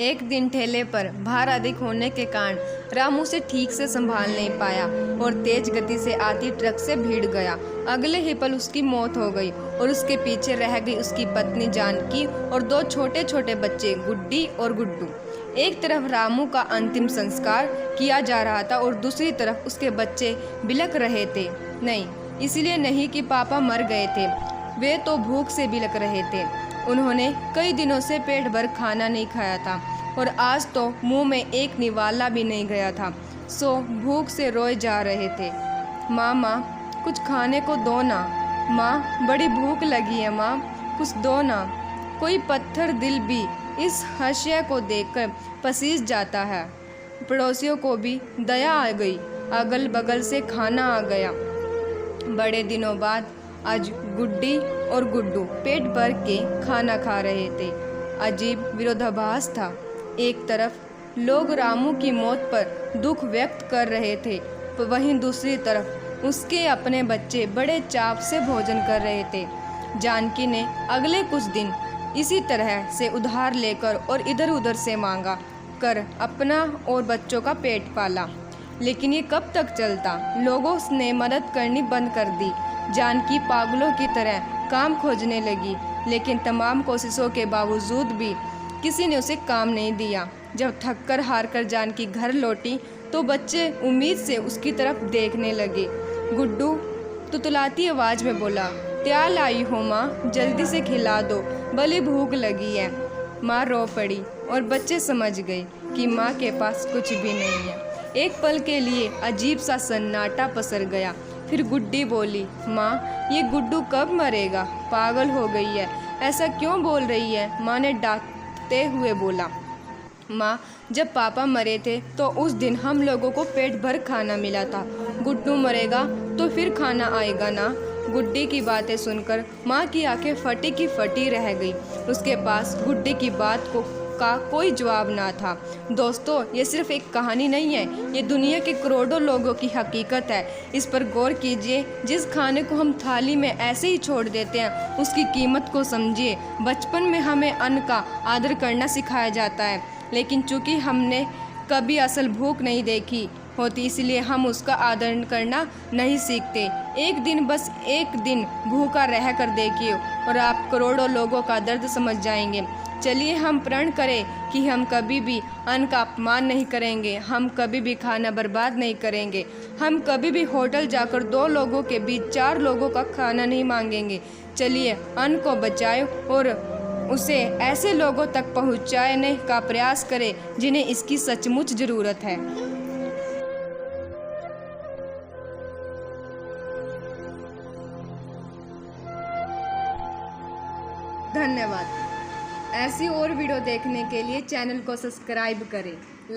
एक दिन ठेले पर भार अधिक होने के कारण रामू उसे ठीक से संभाल नहीं पाया और तेज गति से आती ट्रक से भिड़ गया। अगले ही पल उसकी मौत हो गई और उसके पीछे रह गई उसकी पत्नी जानकी और दो छोटे छोटे बच्चे गुड्डी और गुड्डू। एक तरफ रामू का अंतिम संस्कार किया जा रहा था और दूसरी तरफ उसके बच्चे बिलख रहे थे। नहीं, इसलिए नहीं कि पापा मर गए थे, वे तो भूख से बिलख रहे थे। उन्होंने कई दिनों से पेट भर खाना नहीं खाया था और आज तो मुंह में एक निवाला भी नहीं गया था, सो भूख से रोए जा रहे थे। माँ, कुछ खाने को दो ना। माँ, बड़ी भूख लगी है माँ, कुछ दो ना। कोई पत्थर दिल भी इस हाशिया को देखकर पसीज जाता है। पड़ोसियों को भी दया आ गई, अगल बगल से खाना आ गया। बड़े दिनों बाद आज गुड्डी और गुड्डू पेट भर के खाना खा रहे थे। अजीब विरोधाभास था। एक तरफ लोग रामू की मौत पर दुख व्यक्त कर रहे थे, पर वहीं दूसरी तरफ उसके अपने बच्चे बड़े चाव से भोजन कर रहे थे। जानकी ने अगले कुछ दिन इसी तरह से उधार लेकर और इधर उधर से मांगा कर अपना और बच्चों का पेट पाला। लेकिन ये कब तक चलता? लोगों ने मदद करनी बंद कर दी। जानकी पागलों की तरह काम खोजने लगी, लेकिन तमाम कोशिशों के बावजूद भी किसी ने उसे काम नहीं दिया। जब थककर हारकर जानकी घर लौटी तो बच्चे उम्मीद से उसकी तरफ देखने लगे। गुड्डू तुतलाती आवाज़ में बोला, क्या लाई हो माँ, जल्दी से खिला दो, भली भूख लगी है। माँ रो पड़ी और बच्चे समझ गए कि माँ के पास कुछ भी नहीं है। एक पल के लिए अजीब सा सन्नाटा पसर गया। फिर गुड्डी बोली, माँ, ये गुड्डू कब मरेगा? पागल हो गई है, ऐसा क्यों बोल रही है? माँ ने डांटते हुए बोला, माँ, जब पापा मरे थे तो उस दिन हम लोगों को पेट भर खाना मिला था। गुड्डू मरेगा तो फिर खाना आएगा ना? गुड्डी की बातें सुनकर माँ की आंखें फटी की फटी रह गई। उसके पास गुड्डी की बात का कोई जवाब ना था। दोस्तों, ये सिर्फ एक कहानी नहीं है, ये दुनिया के करोड़ों लोगों की हकीकत है। इस पर गौर कीजिए। जिस खाने को हम थाली में ऐसे ही छोड़ देते हैं, उसकी कीमत को समझिए। बचपन में हमें अन्न का आदर करना सिखाया जाता है, लेकिन चूंकि हमने कभी असल भूख नहीं देखी होती, इसलिए हम उसका आदर करना नहीं सीखते। एक दिन, बस एक दिन भूखा रह कर देखिए और आप करोड़ों लोगों का दर्द समझ जाएंगे। चलिए हम प्रण करें कि हम कभी भी अन्न का अपमान नहीं करेंगे, हम कभी भी खाना बर्बाद नहीं करेंगे, हम कभी भी होटल जाकर 2 लोगों के बीच 4 लोगों का खाना नहीं मांगेंगे। चलिए अन्न को बचाएं और उसे ऐसे लोगों तक पहुंचाने का प्रयास करें जिन्हें इसकी सचमुच ज़रूरत है। धन्यवाद। ऐसी और वीडियो देखने के लिए चैनल को सब्सक्राइब करें।